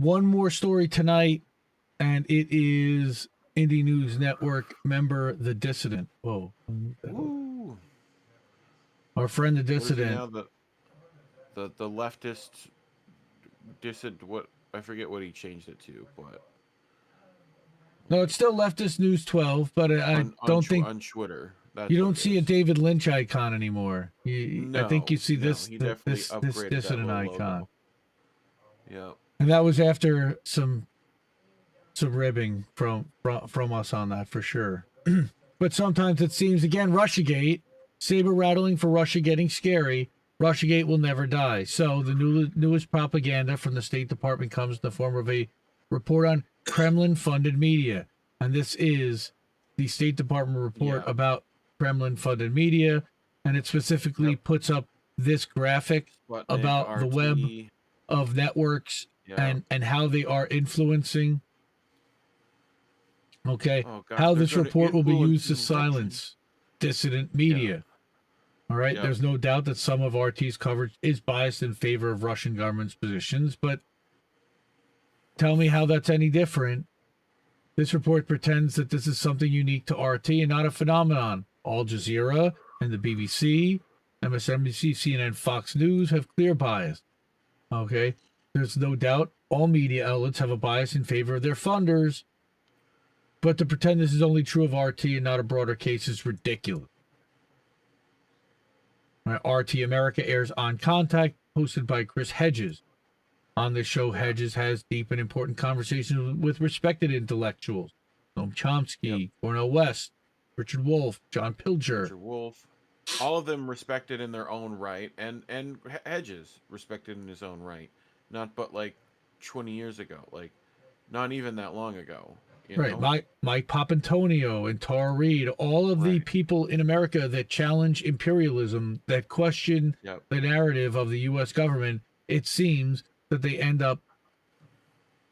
one more story tonight, and it is Indie News Network member The Dissident. Whoa. Woo. Our friend The What is he Dissident. now? The leftist dissident. What, I forget what he changed it to, but No, it's still Leftist News 12, but I don't think on Twitter. That's you what don't it see a is. David Lynch icon anymore. I think you see No, this he definitely this upgraded that Dissident little icon, logo. Yeah. and that was after some ribbing from us on that for sure. But sometimes it seems, again, Russiagate, saber rattling for Russia getting scary. Russiagate will never die. So the newest propaganda from the State Department comes in the form of a report on Kremlin-funded media. And this is the State Department report about Kremlin-funded media. And it specifically puts up this graphic Sputnik, about RT, the web of networks and how they are influencing. Okay, oh, gosh, how they're this gonna report will be used to influence Russian. silence dissident media. All right, there's no doubt that some of RT's coverage is biased in favor of Russian government's positions, but tell me how that's any different. This report pretends that this is something unique to RT and not a phenomenon. Al Jazeera and the BBC, MSNBC, CNN, Fox News have clear bias. Okay, there's no doubt all media outlets have a bias in favor of their funders. But to pretend this is only true of RT and not a broader case is ridiculous. Right, RT America airs On Contact, hosted by Chris Hedges. On this show, Hedges has deep and important conversations with respected intellectuals. Noam Chomsky, Cornel West, Richard Wolff, John Pilger. Richard Wolff. All of them respected in their own right, and Hedges respected in his own right. Not but like 20 years ago. Like, not even that long ago. Right, Mike Papantonio and Tara Reid, all of the people in America that challenge imperialism, that question the narrative of the U.S. government, it seems that they end up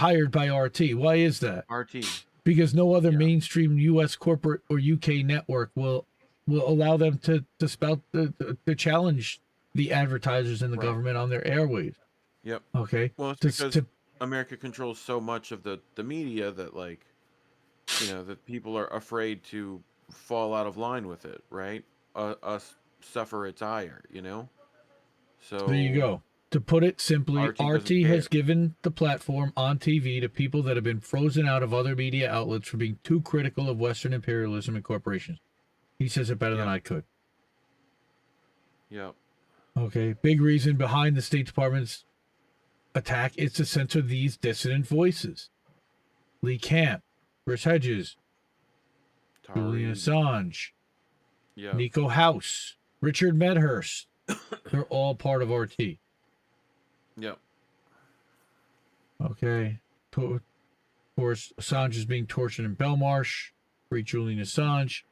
hired by RT. Why is that? RT. Because no other mainstream U.S. corporate or UK network will allow them to spout to challenge the advertisers in the government on their airwaves. Yep. Okay. Well, it's because America controls so much of the media that, like, that people are afraid to fall out of line with it, right? Us suffer its ire, So there you go. To put it simply, RT has given the platform on TV to people that have been frozen out of other media outlets for being too critical of Western imperialism and corporations. He says it better than I could. Yep. Okay. Big reason behind the State Department's attack is to censor these dissident voices. Lee Camp, Chris Hedges, Julian Assange, Nico House, Richard Medhurst. They're all part of RT. Yep. Okay. Of course, Assange is being tortured in Belmarsh. Free Julian Assange.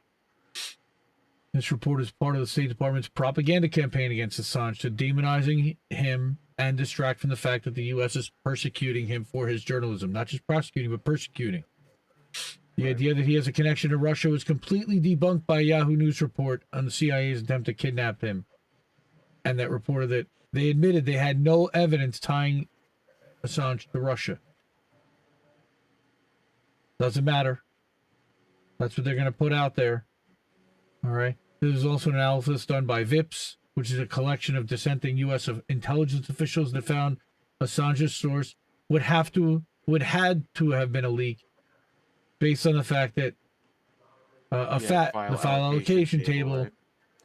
This report is part of the State Department's propaganda campaign against Assange to demonizing him and distract from the fact that the U.S. is persecuting him for his journalism. Not just prosecuting, but persecuting. The idea that he has a connection to Russia was completely debunked by a Yahoo News report on the CIA's attempt to kidnap him. And that reported that they admitted they had no evidence tying Assange to Russia. Doesn't matter. That's what they're going to put out there. All right. There was also an analysis done by VIPS, which is a collection of dissenting U.S. intelligence officials that found Assange's source would had to have been a leak, based on the fact that the file allocation table,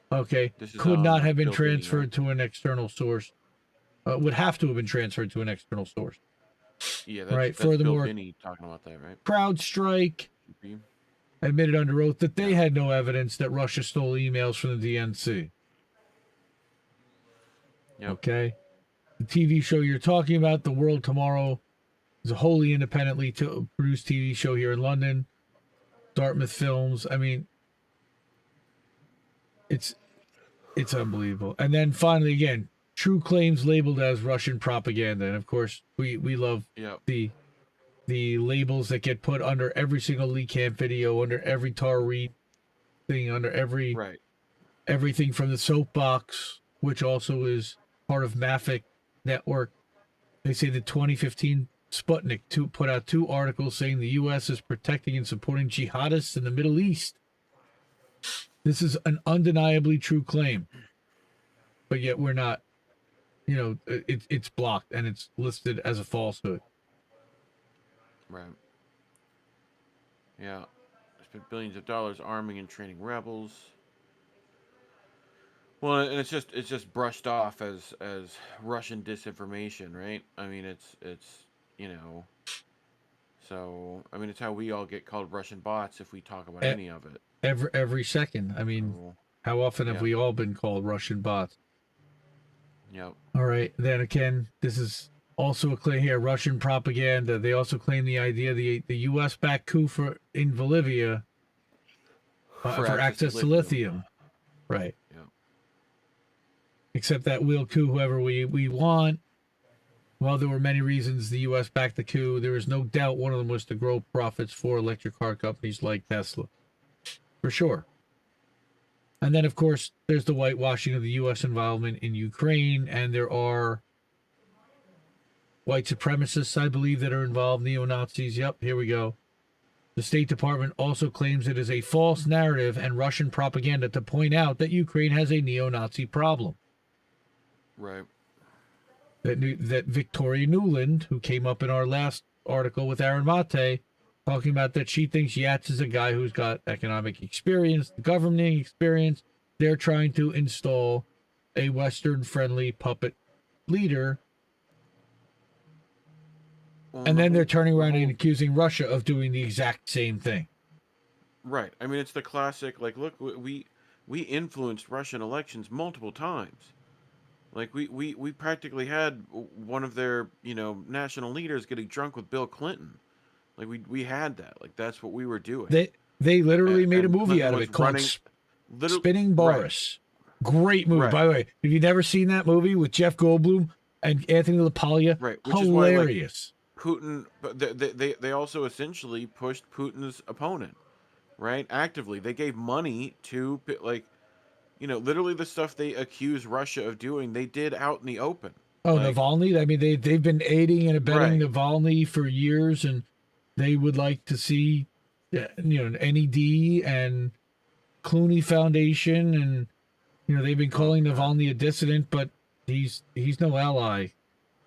right? Could not have been transferred to an external source. Would have to have been transferred to an external source. Yeah, that's, right. That's Furthermore, Bill Binney talking about that, right? CrowdStrike admitted under oath that they had no evidence that Russia stole emails from the DNC. Yep. Okay. The TV show you're talking about, The World Tomorrow, is a wholly independently produced TV show here in London. Dartmouth Films. I mean, it's unbelievable. And then finally, again, true claims labeled as Russian propaganda. And of course, we love the labels that get put under every single Lee Camp video, under every Tar Reed thing, under everything from the Soapbox, which also is part of Mafic Network. They say the 2015 Sputnik put out 2 articles saying the U.S. is protecting and supporting jihadists in the Middle East. This is an undeniably true claim, but yet we're not. It's blocked and it's listed as a falsehood. Right. Yeah. Spent billions of dollars arming and training rebels. Well, and it's just brushed off as Russian disinformation, right? I mean, it's you know, so I mean, it's how we all get called Russian bots if we talk about E- any of it. Every second. I mean, So, how often have yeah, we all been called Russian bots? yep, All right. Then again, this is also a claim here. Russian propaganda. They also claim the idea the U.S. backed coup in Bolivia for access to lithium. Right. Yeah, Except that we'll coup whoever we want. While there were many reasons the U.S. backed the coup, there is no doubt one of them was to grow profits for electric car companies like Tesla. For sure. And then, of course, there's the whitewashing of the U.S. involvement in Ukraine, and there are white supremacists, I believe, that are involved, neo-Nazis. Yep, here we go. The State Department also claims it is a false narrative and Russian propaganda to point out that Ukraine has a neo-Nazi problem. right. That Victoria Nuland, who came up in our last article with Aaron Mate, talking about that she thinks Yats is a guy who's got economic experience, governing experience. They're trying to install a Western-friendly puppet leader. Well, And then they're turning around whole, and accusing Russia of doing the exact same thing. right. I mean, it's the classic. Like, look, we influenced Russian elections multiple times. Like we practically had one of their national leaders getting drunk with Bill Clinton. Like we had that. Like that's what we were doing. They literally made a And movie Clinton out of was it called running, little Spinning right, Boris. Great movie, right, by the way. Have you never seen that movie with Jeff Goldblum and Anthony LaPaglia? right. Which is why like Hilarious. Putin, but they also essentially pushed Putin's opponent, right? Actively, they gave money to like literally the stuff they accuse Russia of doing, they did out in the open. Oh, Like Navalny. I mean, they've been aiding and abetting right, Navalny for years, and they would like to see, NED and Clooney Foundation, and they've been oh calling god, Navalny a dissident, but he's no ally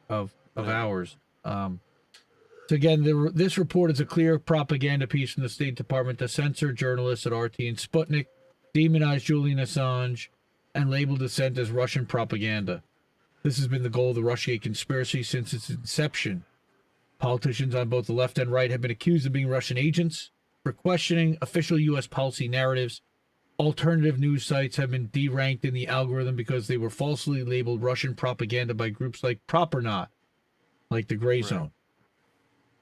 of no, ours. So again, this report is a clear propaganda piece from the State Department to censor journalists at RT and Sputnik, demonize Julian Assange, and label dissent as Russian propaganda. This has been the goal of the Russiagate conspiracy since its inception. Politicians on both the left and right have been accused of being Russian agents for questioning official U.S. policy narratives. Alternative news sites have been deranked in the algorithm because they were falsely labeled Russian propaganda by groups like Propernaut, like the Gray right, Zone.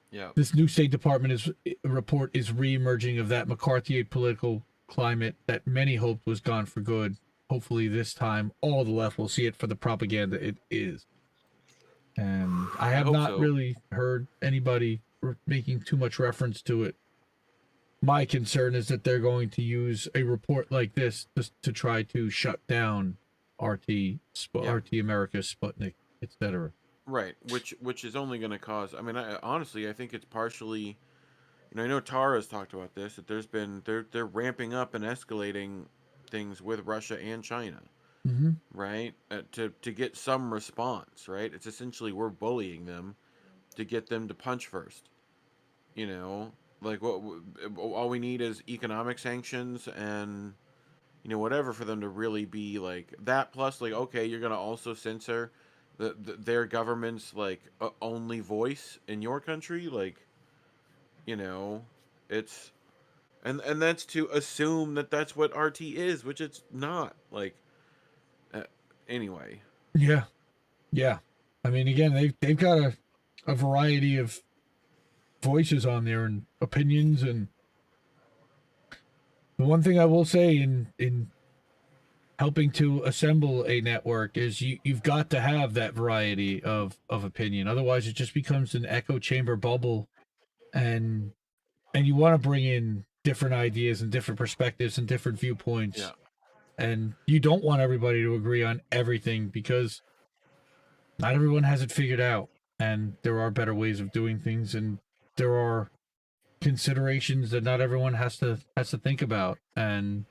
yeah, This new State Department report is re-emerging of that McCarthyite political climate that many hoped was gone for good. Hopefully this time all the left will see it for the propaganda it is. And I I have hope not so. really heard anybody making too much reference to it. My concern is that they're going to use a report like this just to try to shut down Yeah, RT America, Sputnik, etc. right. Which is only going to cause. I mean, honestly, I think it's partially. I know Tara's talked about this. That they're ramping up and escalating things with Russia and China, Mm-hmm. right? To get some response, right? It's essentially we're bullying them to get them to punch first. You know, like what all we need is economic sanctions and whatever for them to really be like that. Plus, like okay, you're gonna also censor their government's like only voice in your country, like you know, it's and that's to assume that that's what RT is, which it's not. Like uh, anyway, Yeah, yeah. I mean, again, they've got a variety of voices on there and opinions, and the one thing I will say in helping to assemble a network is you've got to have that variety of opinion. Otherwise, it just becomes an echo chamber bubble, and you want to bring in different ideas and different perspectives and different yeah, viewpoints, and you don't want everybody to agree on everything because not everyone has it figured out. and there are better ways of doing things, and there are considerations that not everyone has to think about, and